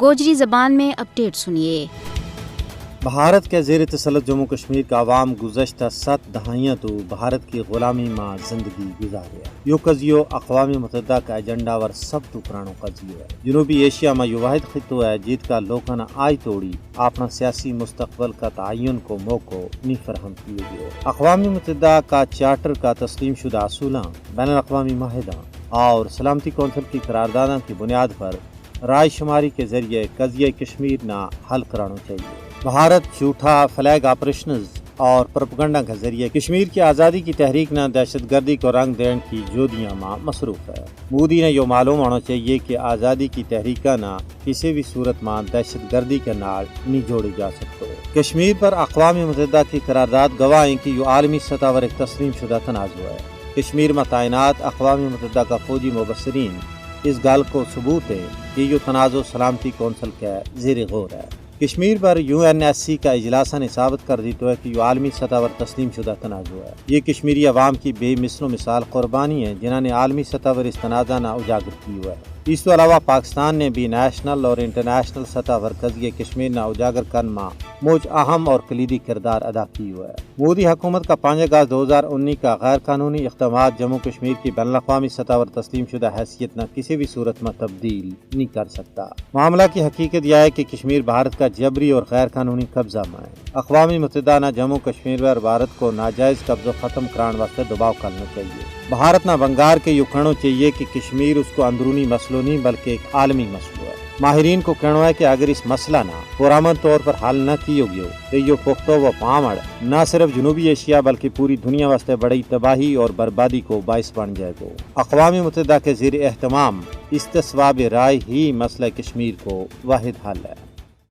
گوجری زبان میں اپڈیٹ سنیے۔ بھارت کے زیر تسلط جموں کشمیر کا عوام گزشتہ 7 دہائیاں تو بھارت کی غلامی ماں زندگی گزارے یو قضیو اقوام متحدہ کا ایجنڈا ور سب تو پرانو قضیو ہے۔ جنوبی ایشیا میں یہ واحد خطہ ہے جیت کا لوگوں نے آئی توڑی اپنا سیاسی مستقبل کا تعین کو موقع نہیں فراہم کیے گئے۔ اقوام متحدہ کا چارٹر کا تسلیم شدہ اصولوں، بین الاقوامی معاہدوں اور سلامتی کونسل کی قراردادوں کی بنیاد پر رائے شماری کے ذریعے قضیہ کشمیر نہ حل کرانا چاہیے۔ بھارت جھوٹا فلیگ آپریشنز اور پروپیگنڈا کے ذریعے کشمیر کی آزادی کی تحریک نہ دہشت گردی کو رنگ دینے کی جودیاں ماں مصروف ہے۔ مودی نے یہ معلوم ہونا چاہیے کہ آزادی کی تحریکہ نہ کسی بھی صورت میں دہشت گردی کے نال نہیں جوڑی جا سکتے۔ کشمیر پر اقوام متحدہ کی قرارداد گواہ ہیں کہ یہ عالمی سطح پر ایک تسلیم شدہ تنازع ہے۔ کشمیر میں تعینات اقوام متحدہ کا فوجی مبصرین اس گال کو ثبوت ہے کہ یہ تنازع سلامتی کونسل کے زیر غور ہے۔ کشمیر پر UNSC کا اجلاس نے ثابت کر دیتا ہے کہ یہ عالمی سطح پر تسلیم شدہ تنازع ہے۔ یہ کشمیری عوام کی بے مثل و مثال قربانی ہے جنہوں نے عالمی سطح پر اس تنازع نہ اجاگر کی ہوا ہے۔ اس کے علاوہ پاکستان نے بھی نیشنل اور انٹرنیشنل سطح پر قضیہ کشمیر نہ اجاگر کرنے میں موج اہم اور کلیدی کردار ادا کی ہوا ہے۔ مودی حکومت کا 5 اگست 2019 کا غیر قانونی اقدامات جموں کشمیر کی بین الاقوامی سطح پر تسلیم شدہ حیثیت نہ کسی بھی صورت میں تبدیل نہیں کر سکتا۔ معاملہ کی حقیقت یہ ہے کہ کشمیر بھارت کا جبری اور غیر قانونی قبضہ میں ہے۔ اقوام متحدہ نہ جموں کشمیر پر بھارت کو ناجائز قبضہ ختم کرانے واسطے دباؤ کرنا چاہیے۔ بھارت نہ بنگار کے یہ کہنا چاہیے کہ کشمیر اس کو اندرونی مسئلہ نہیں بلکہ ایک عالمی مسئلہ ہے۔ ماہرین کو کہنا ہے کہ اگر اس مسئلہ نہ پرامن طور پر حل نہ کیے گئے تو یہ پختہ و پامڑ نہ صرف جنوبی ایشیا بلکہ پوری دنیا واسطے بڑی تباہی اور بربادی کو باعث بن جائے گا۔ اقوام متحدہ کے زیر اہتمام استصواب رائے ہی مسئلہ کشمیر کو واحد حل ہے۔